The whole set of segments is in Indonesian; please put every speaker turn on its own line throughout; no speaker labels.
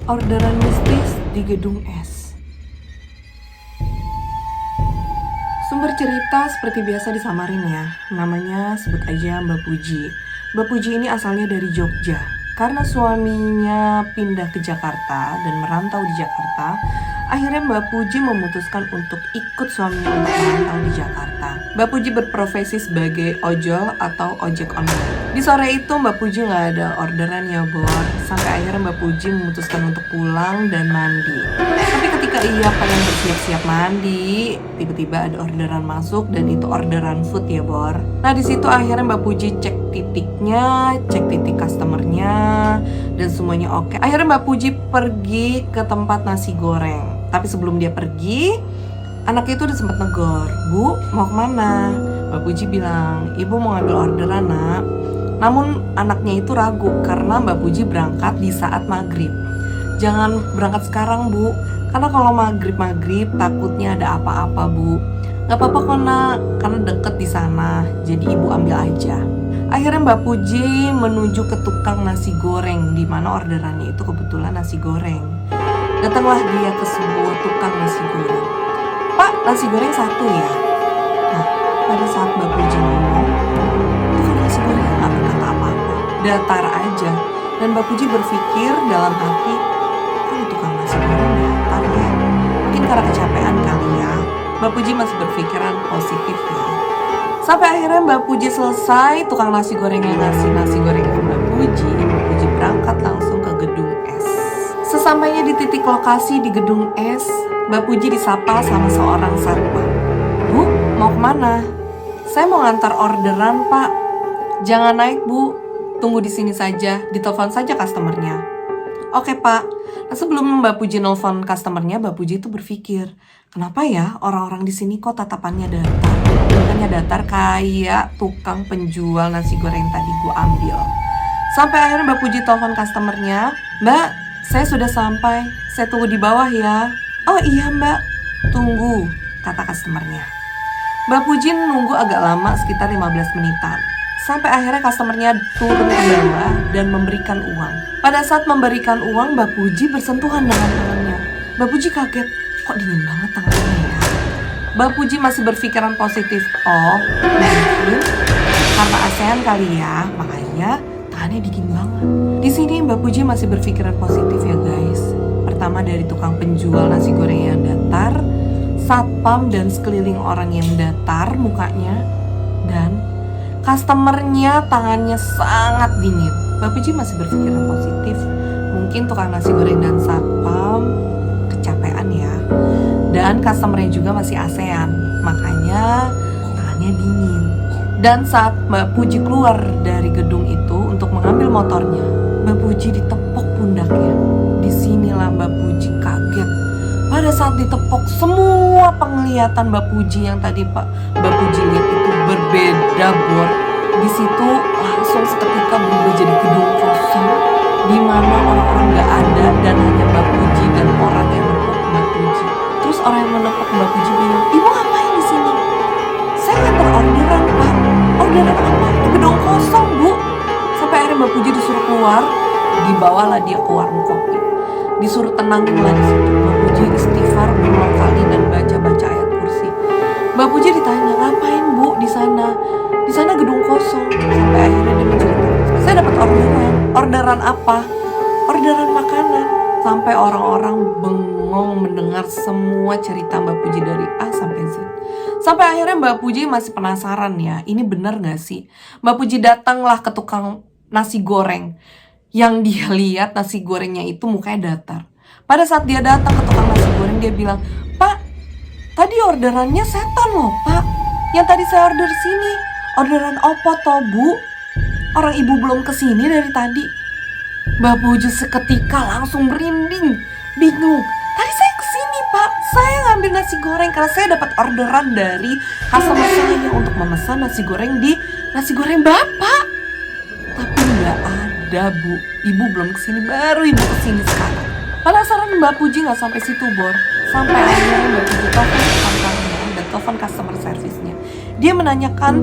Orderan mistis di gedung es. Sumber cerita seperti biasa disamarin ya. Namanya sebut aja Mbak Puji. Mbak Puji ini asalnya dari Jogja. Karena suaminya pindah ke Jakarta dan merantau di Jakarta, akhirnya Mbak Puji memutuskan untuk ikut suaminya untuk merantau di Jakarta. Mbak Puji berprofesi sebagai ojol atau ojek online. Di sore itu Mbak Puji nggak ada orderan ya Bor. Sampai akhirnya Mbak Puji memutuskan untuk pulang dan mandi. Tapi ketika ia pengen bersiap-siap mandi, tiba-tiba ada orderan masuk dan itu orderan food ya Bor. Nah di situ akhirnya Mbak Puji cek titiknya, cek titik customernya, dan semuanya oke. Akhirnya Mbak Puji pergi ke tempat nasi goreng. Tapi sebelum dia pergi, anaknya itu udah sempat negor, "Bu, mau kemana?" Mbak Puji bilang, "Ibu mau ngambil orderan nak." Namun anaknya itu ragu karena Mbak Puji berangkat di saat maghrib. "Jangan berangkat sekarang Bu, karena kalau maghrib takutnya ada apa-apa Bu." "Gak apa-apa kok nak, karena deket di sana, jadi ibu ambil aja." Akhirnya Mbak Puji menuju ke tukang nasi goreng, di mana orderannya itu kebetulan nasi goreng. Datanglah dia ke sebuah tukang nasi goreng. "Pak, nasi goreng satu ya?" Nah, pada saat Mbak Puji ngomong, tukang nasi goreng gak berkata apa-apa, datar aja. Dan Mbak Puji berpikir dalam hati, "Kok tukang nasi goreng datar ya? Mungkin karena kecapean kali ya." Mbak Puji masih berpikiran positif ya. Sampai akhirnya Mbak Puji selesai, tukang nasi goreng yang ngasih nasi goreng ke Mbak Puji berangkat langsung ke gedung es. Sesampainya di titik lokasi di gedung es, Mbak Puji disapa sama seorang satpam. "Bu, mau kemana?" "Saya mau ngantar orderan Pak." "Jangan naik Bu, tunggu di sini saja, ditelepon saja customernya." "Oke Pak." Nah, sebelum Mbak Puji nelfon customernya, Mbak Puji itu berpikir, kenapa ya orang-orang di sini kok tatapannya datar? Mukanya datar kayak tukang penjual nasi goreng tadi gue ambil. Sampai akhirnya Mbak Puji telepon customernya, "Mbak, saya sudah sampai, saya tunggu di bawah ya." "Oh iya Mbak, tunggu," kata customernya. Mbak Puji nunggu agak lama, sekitar 15 menitan. Sampai akhirnya customernya turun ke bawah dan memberikan uang. Pada saat memberikan uang, Mbak Puji bersentuhan dengan tangannya. Mbak Puji kaget, kok dingin banget tangannya ya? Mbak Puji masih berpikiran positif. "Oh, mungkin karena ASEAN kali ya, makanya tangannya dingin banget." Di sini Mbak Puji masih berpikiran positif ya guys. Pertama dari tukang penjual nasi goreng yang datar, satpam dan sekeliling orang yang datar mukanya, dan customernya tangannya sangat dingin. Mbak Puji masih berpikiran positif. Mungkin tukang nasi goreng dan satpam kecapean ya. Dan customernya juga masih ASEAN, makanya tangannya dingin. Dan saat Mbak Puji keluar dari gedung itu untuk mengambil motornya, Mbak Puji ditepok pundaknya. Disinilah Mbak Puji kaget. Pada saat ditepok, semua penglihatan Mbak Puji yang tadi Mbak Puji lihat itu berbeda Bor. Di situ langsung seketika berubah jadi gedung kosong, di mana orang-orang nggak ada dan hanya Mbak Puji dan orang yang menepuk Mbak Puji. Terus orang yang menepuk Mbak Puji bilang, "Ibu ngapain di sini?" "Saya ngantar orderan Pak." "Orderan apa? Itu gedung kosong Bu." Sampai akhirnya Mbak Puji disuruh keluar, dibawalah dia ke warung kopi. Disuruh tenangin lah di situ. Mbak Puji istighfar berulang kali dan baca-baca ayat kursi. Mbak Puji ditanya, "Ngapain Bu di sana?" "Di sana gedung kosong." Sampai akhirnya dia menceritakan, "Saya dapat orderan." "Orderan apa?" "Orderan makanan." Sampai orang-orang bengong mendengar semua cerita Mbak Puji dari A sampai Z. Sampai akhirnya Mbak Puji masih penasaran ya, ini benar gak sih? Mbak Puji datanglah ke tukang nasi goreng. Yang dia lihat nasi gorengnya itu mukanya datar. Pada saat dia datang ke tukang nasi goreng, dia bilang, "Pak, tadi orderannya setan loh Pak. Yang tadi saya order sini. Orderan opo toh Bu? Orang ibu belum kesini dari tadi." Mbak Puji seketika langsung merinding, bingung. "Tadi saya kesini Pak, saya ngambil nasi goreng karena saya dapat orderan dari customer saya untuk memesan nasi goreng di nasi goreng Bapak. Tapi nggak ada Bu, ibu belum kesini, baru ibu kesini sekarang." Penasaran Mbak Puji nggak sampai situ Bor. Sampai akhirnya Mbak Puji telepon ke kantornya dan telepon customer service-nya. Dia menanyakan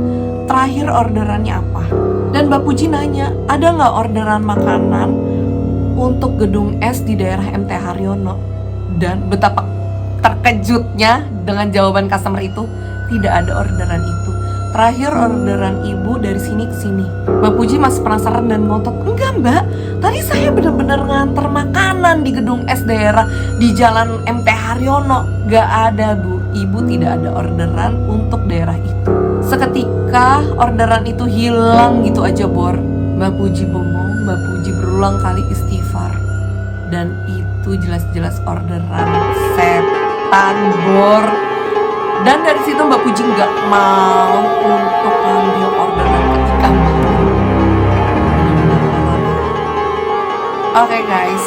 terakhir orderannya apa. Dan Mbak Puji nanya, "Ada nggak orderan makanan untuk gedung es di daerah MT Haryono. Dan betapa terkejutnya dengan jawaban customer itu, tidak ada orderan itu. Terakhir orderan ibu dari sini ke sini. Mbak Puji masih penasaran dan ngotot, enggak mbak, tadi saya benar-benar nganter makanan di gedung es daerah di jalan MT Haryono. Gak ada bu, ibu tidak ada orderan untuk daerah itu. Seketika orderan itu hilang gitu aja Bor. Mbak Puji bengong, Mbak Puji berulang kali istighfar. Dan itu jelas-jelas orderan setan Bor. Dan dari situ Mbak Puji nggak mau untuk ngambil orderan ketika malam. Oke guys,